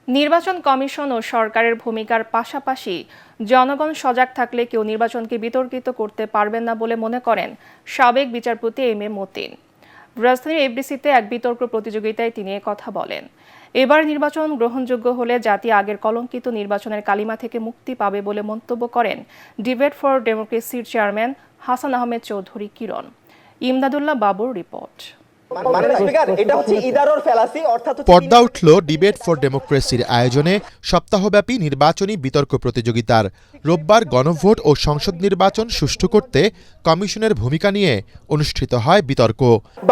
নির্বাচন কমিশন ও সরকারের ভূমিকার পাশাপাশি জনগণ সজাগ থাকলে কেউ নির্বাচনকে বিতর্কিত করতে পারবেন না বলে মনে করেন সাবেক বিচারপতি এম এ মতিন। রাজধানীর এফডিসিতে এক বিতর্ক প্রতিযোগিতায় তিনি কথা বলেন। এবার নির্বাচন গ্রহণযোগ্য হলে জাতি আগের কলঙ্কিত নির্বাচনের কালিমা থেকে মুক্তি পাবে বলে মন্তব্য করেন ডিবেট ফর ডেমোক্রেসির চেয়ারম্যান হাসান আহমেদ চৌধুরী কিরণ। ইমদাদুল্লাহ বাবুর রিপোর্ট। পর্দা উঠল ডিবেট ফর ডেমোক্রেসির আয়োজনে সপ্তাহব্যাপী নির্বাচনী বিতর্ক প্রতিযোগিতার। রোববার গণভোট ও সংসদ নির্বাচন সুষ্ঠু করতে কমিশনের ভূমিকা নিয়ে অনুষ্ঠিত হয় বিতর্ক।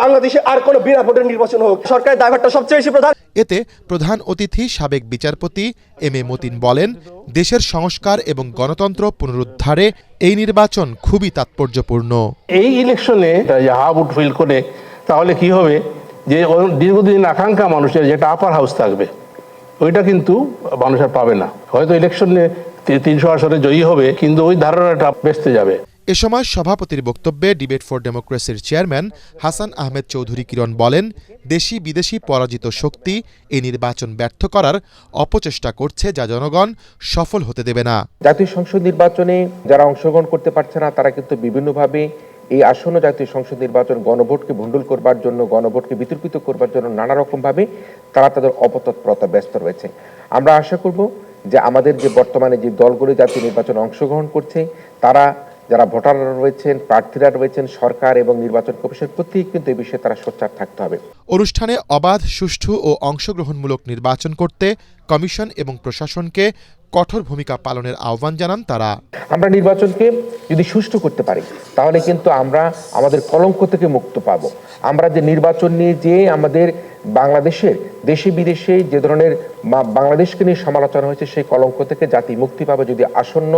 বাংলাদেশে আর কোনো বিনা ভোটের নির্বাচন হোক, সরকারের দায়ভারটা সবচেয়ে বেশি প্রধান। এতে প্রধান অতিথি সাবেক বিচারপতি এম এ মতিন বলেন, দেশের সংস্কার এবং গণতন্ত্র পুনরুদ্ধারে এই নির্বাচন খুবই তাৎপর্যপূর্ণ। এই ইলেকশনে হা ভোট ফিল করে তাহলে কি হবে, যে দীর্ঘদিন আকাঙ্ক্ষা মানুষের যেটা আপার হাউস থাকবে ওইটা কিন্তু মানুষ আর পাবে না। হয়তো ইলেকশনে 300 আসনে জয়ী হবে, কিন্তু ওই ধারণাটা বেঁচতে যাবে। এ সময় সভাপতির বক্তব্যে ডিবেট ফর ডেমোক্রেসির চেয়ারম্যান হাসান আহমেদ চৌধুরী কিরণ বলেন, দেশি বিদেশি পরাজিত শক্তি এই নির্বাচন ব্যর্থ করার অপচেষ্টা করছে, যা জনগণ সফল হতে দেবে না। জাতীয় সংসদ নির্বাচনে যারা অংশগ্রহণ করতে পারছে না তারা কিন্তু বিভিন্নভাবে এই আসন্ন জাতীয় সংসদ নির্বাচন গণভোটকে ভণ্ডুল করবার জন্য, গণভোটকে বিতর্কিত করবার জন্য নানা রকম ভাবে তারা তাদের অপতৎপরতা ব্যস্ত রয়েছে। আমরা আশা করব যে আমাদের যে বর্তমানে যে দলগুলো জাতীয় নির্বাচনে অংশগ্রহণ করছে, তারা যারা ভোটাররা রয়েছেন, প্রার্থীরা রয়েছেন, সরকার এবং নির্বাচন কমিশন প্রত্যেক কিন্তু এই বিষয়ে তারা সোচ্চার থাকতে হবে। অনুষ্ঠানে অবাধ, সুষ্ঠু ও অংশগ্রহণমূলক নির্বাচন করতে কমিশন এবং প্রশাসনকে কঠোর ভূমিকা পালনের আহ্বান জানান তারা। আমরা নির্বাচনকে যদি সুষ্ঠু করতে পারি তাহলে কিন্তু আমরা আমাদের কলঙ্ক থেকে মুক্ত পাব। আমরা যে নির্বাচন নিয়ে যে আমাদের বাংলাদেশের দেশে বিদেশে যে ধরনের বাংলাদেশকে নিয়ে সমালোচনা হয়েছে, সেই কলঙ্ক থেকে জাতি মুক্তি পাবে যদি আসন্ন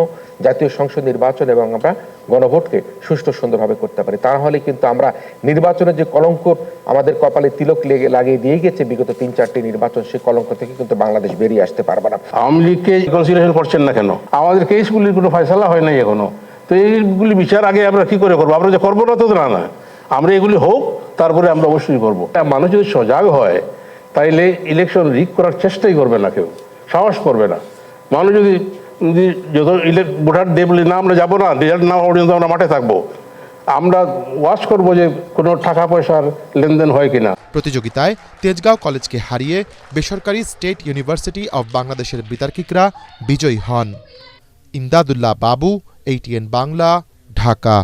জাতীয় সংসদ নির্বাচন এবং আমরা গণভোটকে সুষ্ঠু সুন্দরভাবে করতে পারি। তাহলে কিন্তু আমরা নির্বাচনের যে কলঙ্ক আমাদের কপালে তিলক লাগিয়ে দিয়ে গেছে বিগত 3-4টি নির্বাচন, সেই কলঙ্ক থেকে কিন্তু বাংলাদেশ বেরিয়ে আসতে পারবে না। আওয়ামী লীগকে কনসিডারেশন করছেন না কেন? আমাদের কেসগুলির কোনো ফয়সালা হয় নাই এখনো, তো এইগুলি বিচার আগে আমরা কি করে করবো? আমরা যে করবো না তো না, আমরা এগুলি হোক, তারপরে আমরা অবশ্যই করবো। মানুষ যদি সজাগ হয় তাইলে ইলেকশন রিগ করার চেষ্টাই করবে না, কেউ সাহস করবে না। মানুষ যদি যত ভোটার দেব না, আমরা যাবো না, রেজাল্ট না পর্যন্ত আমরা মাঠে থাকবো, আমরা ওয়াচ করবো যে কোনো টাকা পয়সার লেনদেন হয় কিনা। প্রতিযোগিতায় তেজগাঁও কলেজকে হারিয়ে বেসরকারি স্টেট ইউনিভার্সিটি অব বাংলাদেশের বিতার্কিকরা বিজয়ী হন। ইমদাদুল্লাহ বাবু, ATN বাংলা, ঢাকা।